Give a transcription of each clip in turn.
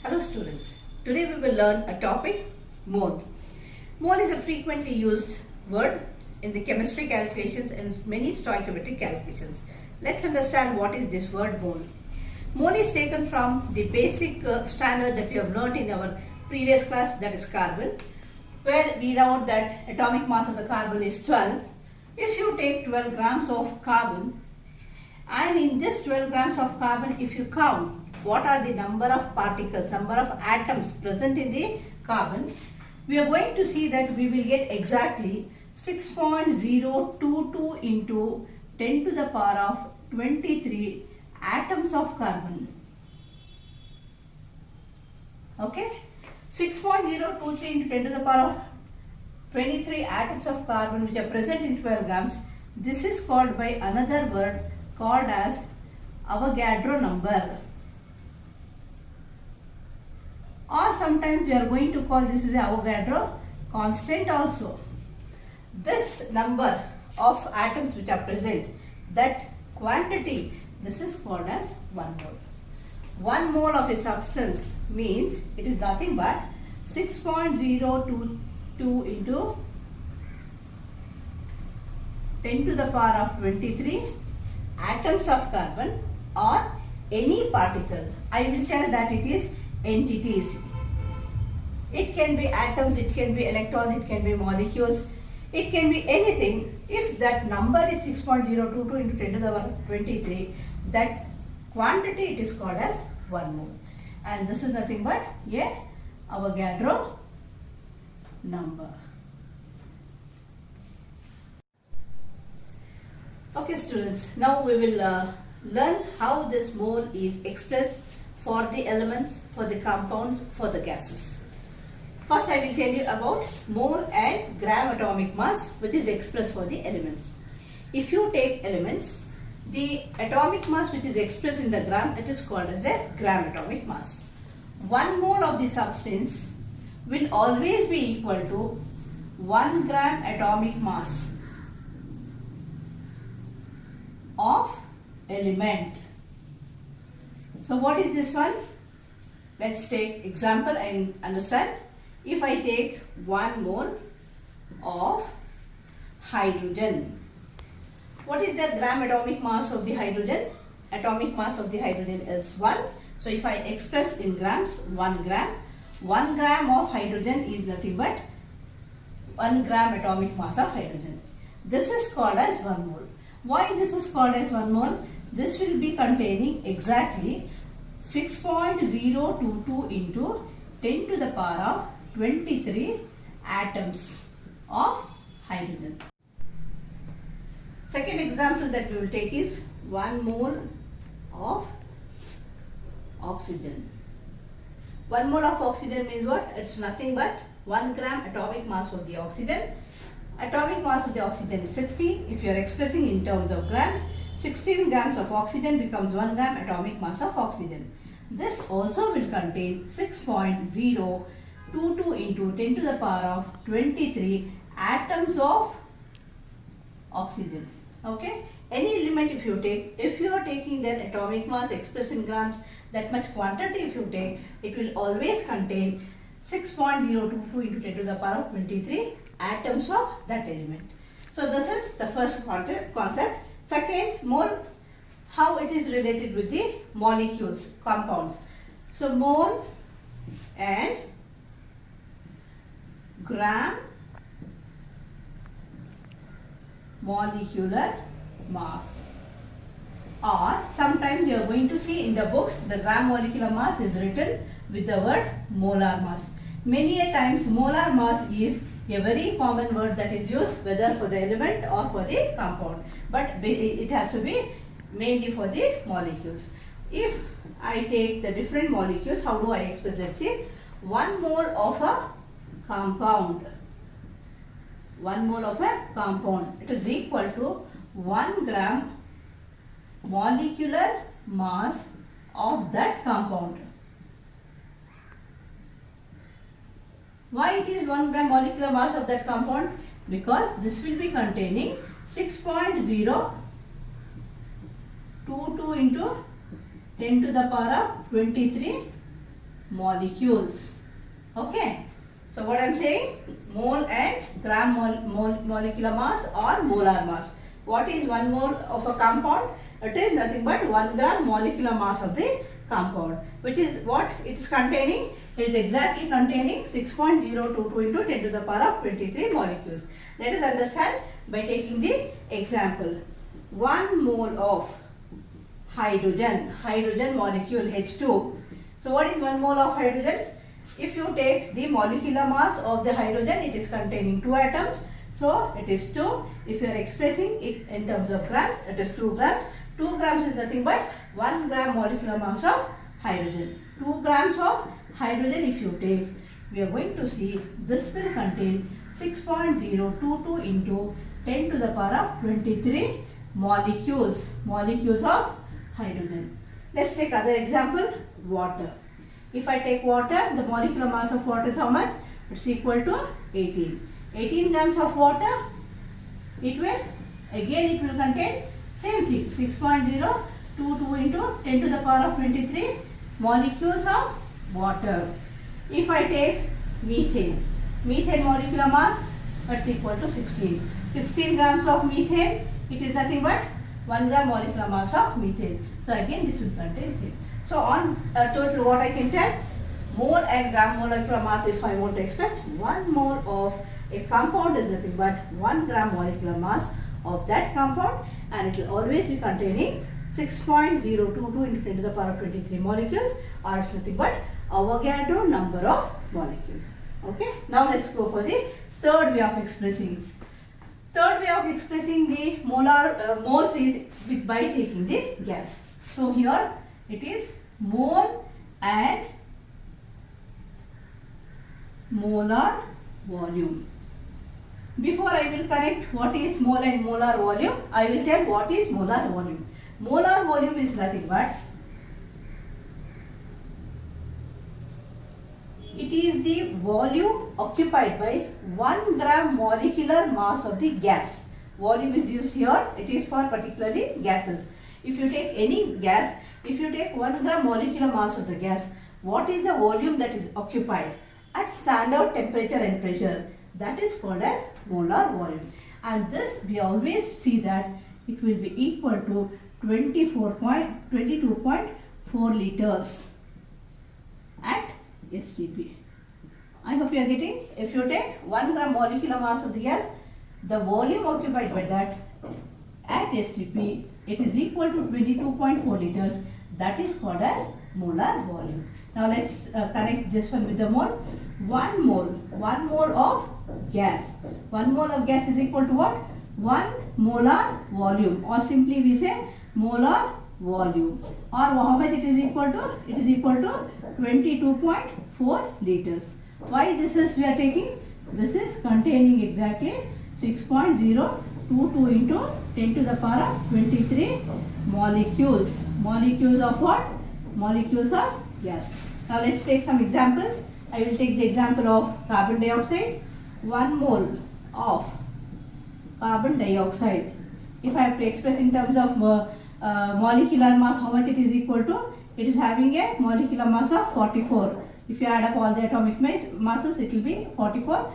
Hello students, today we will learn a topic, mole. Mole is a frequently used word in the chemistry calculations and many stoichiometric calculations. Let's understand what is this word mole. Mole is taken from the basic standard that we have learned in our previous class, that is carbon, where we know that atomic mass of the carbon is 12. If you take 12 grams of carbon, and in this 12 grams of carbon, if you count what are the number of particles, number of atoms present in the carbon, we are going to see that we will get exactly 6.022 into 10 to the power of 23 atoms of carbon. Okay? 6.023 into 10 to the power of 23 atoms of carbon which are present in 12 grams. This is called by another word called as Avogadro number, or sometimes we are going to call this as Avogadro constant also. This number of atoms which are present, that quantity, this is called as 1 mole. 1 mole of a substance means it is nothing but 6.022 into 10 to the power of 23 atoms of carbon or any particle. I will tell that it is entities. It can be atoms, it can be electrons, it can be molecules, it can be anything. If that number is 6.022 into 10 to the power 23, that quantity it is called as 1 mole. And this is nothing but a Avogadro number. Okay students, now we will learn how this mole is expressed for the elements, for the compounds, for the gases. First I will tell you about mole and gram atomic mass which is expressed for the elements. If you take elements, the atomic mass which is expressed in the gram, it is called as a gram atomic mass. 1 mole of the substance will always be equal to 1 gram atomic mass of element. So what is this one? Let's take example and understand. If I take 1 mole of hydrogen, what is the gram atomic mass of the hydrogen? Atomic mass of the hydrogen is 1. So if I express in grams, 1 gram of hydrogen is nothing but 1 gram atomic mass of hydrogen. This is called as 1 mole. Why this is called as 1 mole? This will be containing exactly 6.022 into 10 to the power of 23 atoms of hydrogen. Second example that we will take is 1 mole of oxygen. 1 mole of oxygen means what? It's nothing but 1 gram atomic mass of the oxygen. Atomic mass of the oxygen is 16. If you are expressing in terms of grams, 16 grams of oxygen becomes 1 gram atomic mass of oxygen. This also will contain 6.022 into 10 to the power of 23 atoms of oxygen. Okay? Any element if you take, if you are taking their atomic mass expressed in grams, that much quantity if you take, it will always contain 6.022 into 10 to the power of 23 atoms of that element. So this is the first concept. Second, mole, how it is related with the molecules, compounds. So mole and gram molecular mass, or sometimes you are going to see in the books the gram molecular mass is written with the word molar mass. Many a times molar mass is a very common word that is used whether for the element or for the compound, but it has to be mainly for the molecules. If I take the different molecules, how do I express? Let's see, 1 mole of a compound, 1 mole of a compound, it is equal to 1 gram molecular mass of that compound. Why it is 1 gram molecular mass of that compound? Because this will be containing 6.022 into 10 to the power of 23 molecules. Okay. So what I'm saying, mole and gram molecular mass or molar mass. What is 1 mole of a compound? It is nothing but 1 gram molecular mass of the compound, which is what it is containing. It is exactly containing 6.022 into 10 to the power of 23 molecules. Let us understand by taking the example. 1 mole of hydrogen molecule H2. So what is 1 mole of hydrogen? If you take the molecular mass of the hydrogen, it is containing 2 atoms. So it is 2. If you are expressing it in terms of grams, it is 2 grams. 2 grams is nothing but 1 gram molecular mass of hydrogen. 2 grams of hydrogen if you take, we are going to see this will contain 6.022 into 10 to the power of 23 molecules of hydrogen. Let's take other example, water. If I take water, the molecular mass of water is how much? It's equal to 18. 18 grams of water, it will contain same thing, 6.022 into 10 to the power of 23 molecules of water. If I take methane molecular mass, it's equal to 16. 16 grams of methane, it is nothing but 1 gram molecular mass of methane. So again this will contain same. So on total what I can tell, mole and gram molecular mass, if I want to express 1 mole of a compound is nothing but 1 gram molecular mass of that compound, and it will always be containing 6.022 into 10 to the power of 23 molecules, or it's nothing but Avogadro number of molecules. Okay. Now let's go for the third way of expressing. Third way of expressing the moles is by taking the gas. So here it is mole and molar volume. Before I will connect what is mole and molar volume, I will tell what is molar volume. Molar volume is nothing but it is the volume occupied by 1 gram molecular mass of the gas. Volume is used here, it is for particularly gases. If you take any gas, if you take 1 gram molecular mass of the gas, what is the volume that is occupied at standard temperature and pressure? That is called as molar volume. And this we always see that it will be equal to 22.4 liters at STP. I hope you are getting. If you take 1 gram molecular mass of the gas, the volume occupied by that at STP, it is equal to 22.4 liters. That is called as molar volume. Now let's connect this one with the mole. 1 mole of gas. 1 mole of gas is equal to what? 1 molar volume, or simply we say molar volume. Or how much it is equal to? It is equal to 22.4 liters. Why this is we are taking? This is containing exactly 6.022 into 10 to the power of 23 molecules. Molecules of what? Molecules of gas. Now let's take some examples. I will take the example of carbon dioxide. 1 mole of carbon dioxide. If I have to express in terms of molecular mass, how much it is equal to? It is having a molecular mass of 44. If you add up all the atomic masses, it will be 44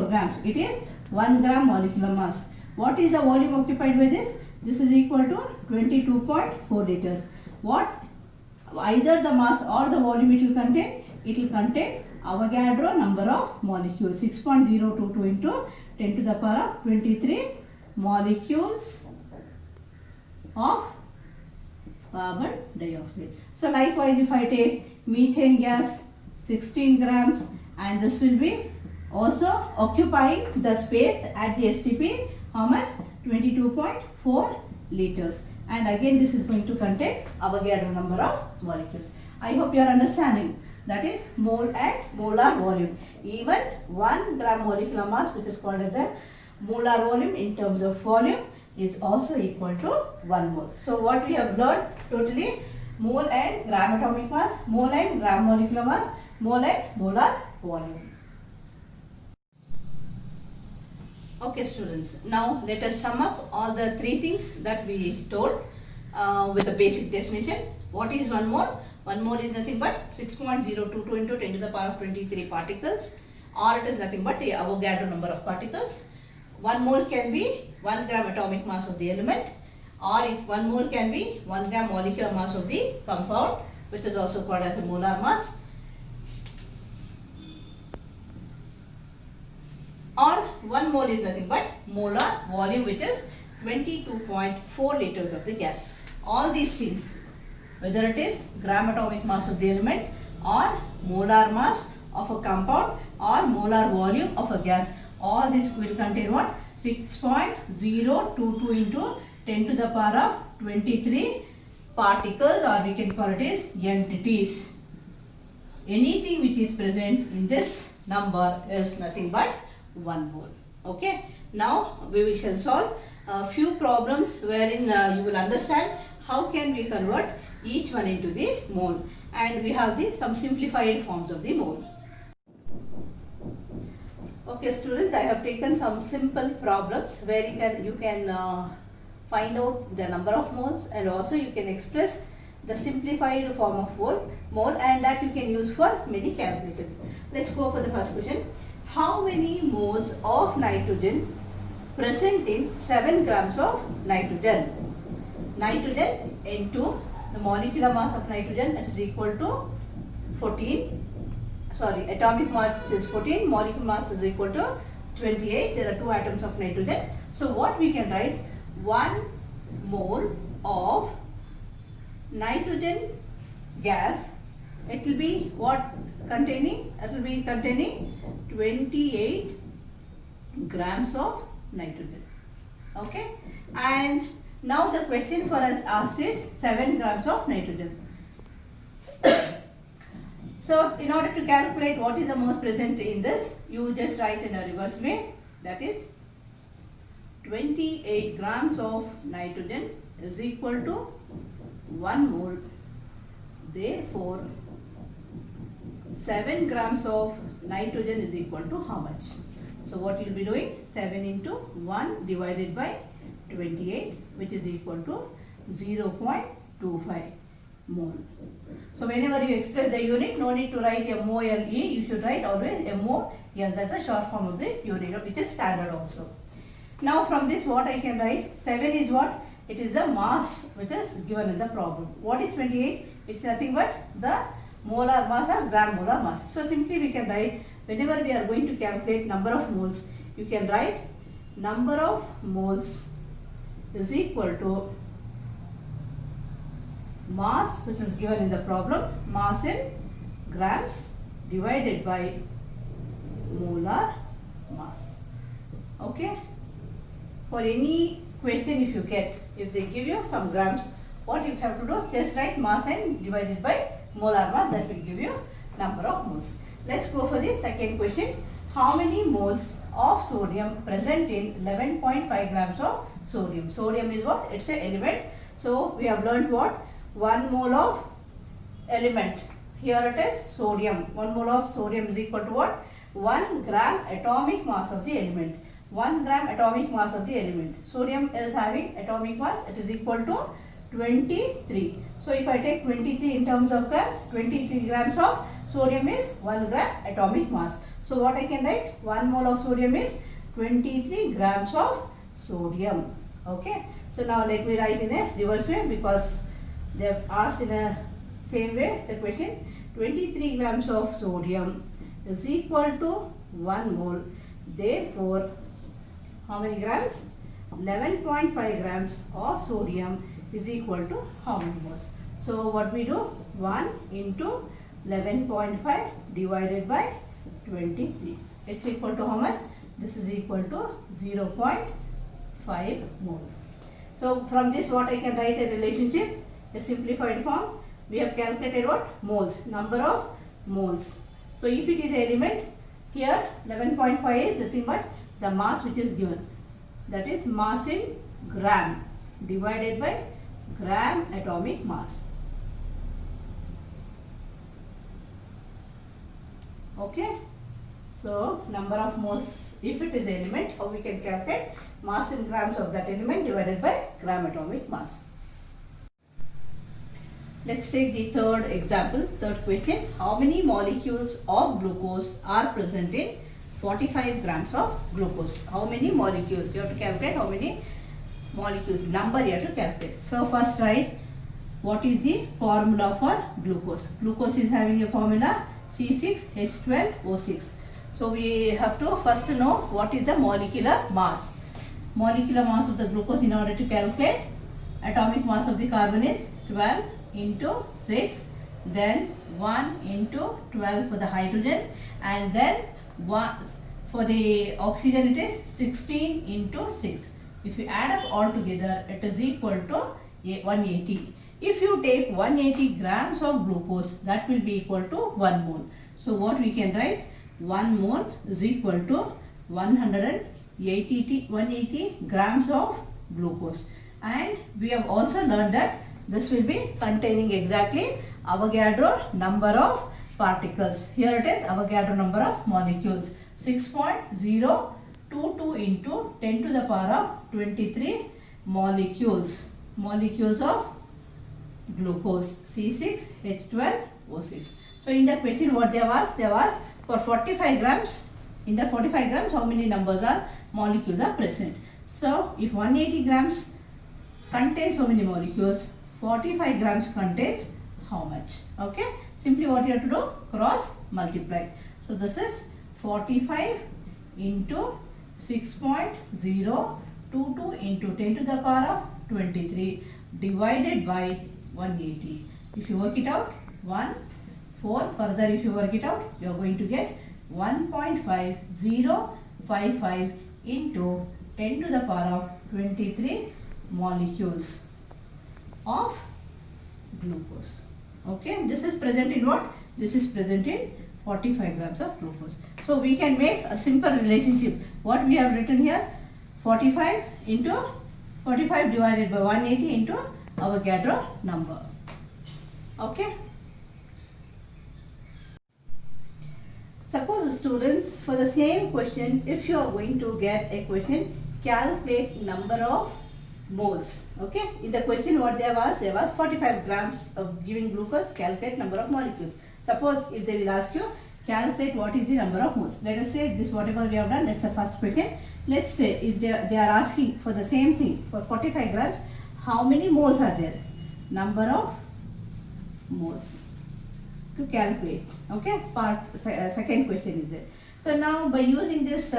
grams. It is 1 gram molecular mass. What is the volume occupied by this? This is equal to 22.4 liters. What? Either the mass or the volume it will contain? It will contain Avogadro number of molecules, 6.022 into 10 to the power of 23 molecules of carbon dioxide. So likewise, if I take methane gas 16 grams, and this will be also occupying the space at the STP, how much? 22.4 liters. And again this is going to contain Avogadro number of molecules. I hope you are understanding. That is mole and molar volume. Even 1 gram molecular mass, which is called as a molar volume in terms of volume, is also equal to 1 mole. So what we have learned totally, mole and gram atomic mass, mole and gram molecular mass, mole and molar volume. Okay students, now let us sum up all the 3 things that we told with a basic definition. What is 1 mole? 1 mole is nothing but 6.022 into 10 to the power of 23 particles, or it is nothing but the Avogadro number of particles. 1 mole can be 1 gram atomic mass of the element, or if 1 mole can be 1 gram molecular mass of the compound, which is also called as a molar mass, or 1 mole is nothing but molar volume, which is 22.4 liters of the gas. All these things, whether it is gram atomic mass of the element, or molar mass of a compound, or molar volume of a gas, all this will contain what? 6.022 into 10 to the power of 23 particles, or we can call it as entities. Anything which is present in this number is nothing but 1 mole. Okay. Now we shall solve a few problems wherein you will understand how can we convert each one into the mole, and we have some simplified forms of the mole. Okay students, I have taken some simple problems where you can find out the number of moles, and also you can express the simplified form of mole, and that you can use for many calculations. Let's go for the first question. How many moles of nitrogen present in 7 grams of nitrogen? Nitrogen into the molecular mass of nitrogen, that is equal to 14. Sorry, atomic mass is 14, molecular mass is equal to 28. There are 2 atoms of nitrogen. So what we can write? 1 mole of nitrogen gas, it will be what containing? It will be containing 28 grams of nitrogen. Okay. And now the question for us asked is 7 grams of nitrogen. So in order to calculate what is the moles present in this, you just write in a reverse way. That is 28 grams of nitrogen is equal to 1 mole. Therefore 7 grams of nitrogen is equal to how much? So what you will be doing? 7 into 1 divided by 28, which is equal to 0.25 mole. So whenever you express the unit, no need to write MOLE, you should write always MOL. That's a short form of the unit, which is standard also. Now from this what I can write? 7 is what? It is the mass which is given in the problem. What is 28? It's nothing but the molar mass or gram molar mass. So simply we can write, whenever we are going to calculate number of moles, you can write number of moles is equal to mass which is given in the problem, mass in grams divided by molar mass. Okay. For any question if you get, if they give you some grams, what you have to do? Just write mass and divided by molar mass, that will give you number of moles. Let's go for the second question. How many moles of sodium present in 11.5 grams of sodium? Sodium is what? It's an element. So we have learned what? 1 mole of element. Here it is sodium. 1 mole of sodium is equal to what? 1 gram atomic mass of the element. 1 gram atomic mass of the element. Sodium is having atomic mass. It is equal to 23. So if I take 23 in terms of grams, 23 grams of sodium is 1 gram atomic mass. So what I can write? 1 mole of sodium is 23 grams of sodium. Okay. So now let me write in a reverse way, because they have asked in a same way the question. 23 grams of sodium is equal to 1 mole. Therefore, how many grams? 11.5 grams of sodium is equal to how many moles? So what we do? 1 into 11.5 divided by 23. It's equal to how much? This is equal to 0.5 mole. So from this what I can write a relationship, a simplified form. We have calculated what? Moles, number of moles. So if it is an element, here 11.5 is nothing but the mass which is given. That is mass in gram divided by gram atomic mass. Okay. So number of moles, if it is an element, how we can calculate? Mass in grams of that element divided by gram atomic mass. Let's take the third example, third question. How many molecules of glucose are present in 45 grams of glucose? How many molecules? You have to calculate how many molecules, number you have to calculate. So first write what is the formula for glucose. Glucose is having a formula C6H12O6. So we have to first know what is the molecular mass. Molecular mass of the glucose in order to calculate. Atomic mass of the carbon is 12 into 6, then 1 into 12 for the hydrogen, and then 1 for the oxygen it is 16 into 6. If you add up all together, it is equal to 180. If you take 180 grams of glucose, that will be equal to 1 mole. So what we can write? 1 mole is equal to 180 grams of glucose. And we have also learned that this will be containing exactly Avogadro number of particles. Here it is Avogadro number of molecules. 6.022 into 10 to the power of 23 molecules. Molecules of glucose C6H12O6. So in the question what they have asked? They have asked for 45 grams. In the 45 grams how many molecules are present. So if 180 grams contains how many molecules, 45 grams contains how much? Okay. Simply what you have to do? Cross multiply. So this is 45 into 6.022 into 10 to the power of 23 divided by 180. If you work it out, 1, 4, further if you work it out, you are going to get 1.5055 into 10 to the power of 23 molecules of glucose. Okay, this is present in what? This is present in 45 grams of glucose. So we can make a simple relationship. What we have written here, 45 divided by 180 into Avogadro number. Okay. Suppose students, for the same question, if you are going to get a question, calculate number of moles. Okay. In the question what they have asked 45 grams of giving glucose, calculate number of molecules. Suppose if they will ask you, calculate what is the number of moles. Let us say this whatever we have done, that's the first question. Let's say if they are asking for the same thing, for 45 grams, how many moles are there? Number of moles to calculate. Okay, second question is there. So now by using this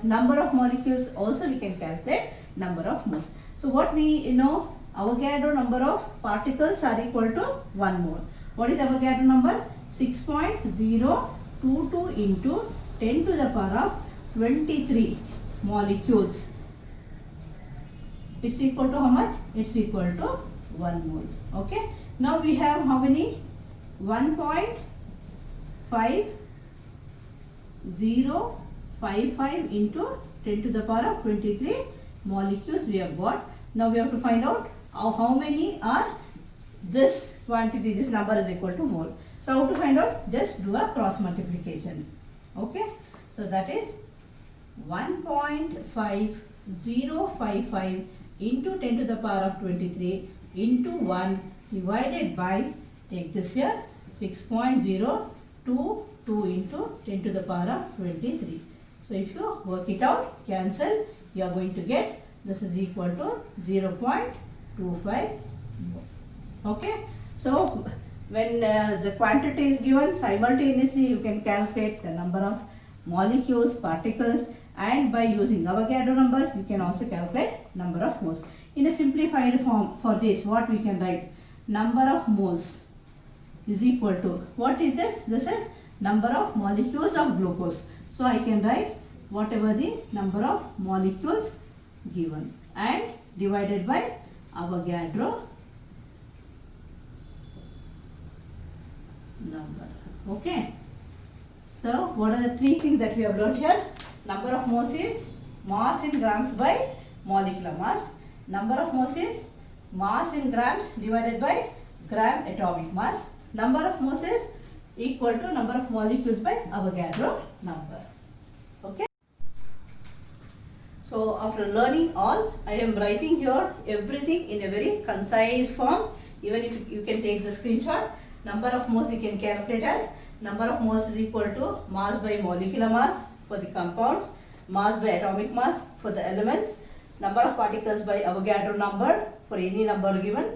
number of molecules also we can calculate number of moles. So what we know, Avogadro number of particles are equal to 1 mole. What is Avogadro number? 6.022 into 10 to the power of 23 molecules. It's equal to how much? It's equal to 1 mole. Okay. Now we have how many? 1.5055 into 10 to the power of 23 molecules we have got. Now we have to find out how many are this quantity, this number is equal to mole. So how to find out? Just do a cross multiplication. Okay. So that is 1.5055 into 10 to the power of 23 into 1 divided by, take this here, 6.022 into 10 to the power of 23. So if you work it out, cancel, you are going to get this is equal to 0.25. Okay. So when the quantity is given, simultaneously you can calculate the number of molecules, particles, and by using Avogadro number you can also calculate number of moles. In a simplified form for this, what we can write? Number of moles is equal to, what is this? This is number of molecules of glucose. So I can write whatever the number of molecules given and divided by Avogadro number. Okay. So what are the three things that we have learned here? Number of moles is mass in grams by molecular mass. Number of moles is mass in grams divided by gram atomic mass. Number of moles is equal to number of molecules by Avogadro number. Okay. So after learning all, I am writing here everything in a very concise form. even if you can take the screenshot, number of moles you can calculate as number of moles is equal to mass by molecular mass for the compounds, mass by atomic mass for the elements, number of particles by Avogadro number for any number given,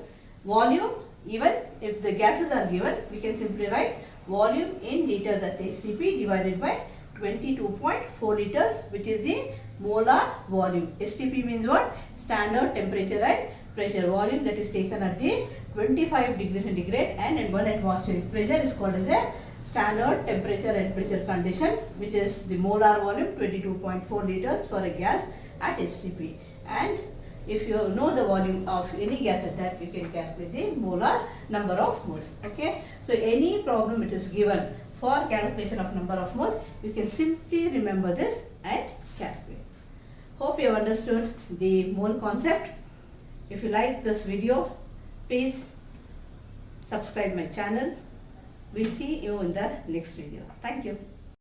volume, even if the gases are given, we can simply write volume in liters at STP divided by 22.4 liters, which is the molar volume. STP means what? Standard temperature and pressure. Volume that is taken at the 25 degrees centigrade and at 1 atmospheric pressure is called as a standard temperature and pressure condition, which is the molar volume 22.4 liters for a gas at STP. And if you know the volume of any gas at that, you can calculate the molar number of moles. Okay. So any problem it is given for calculation of number of moles, you can simply remember this and calculate. Hope you have understood the mole concept. If you like this video, please subscribe my channel. We'll see you in the next video. Thank you.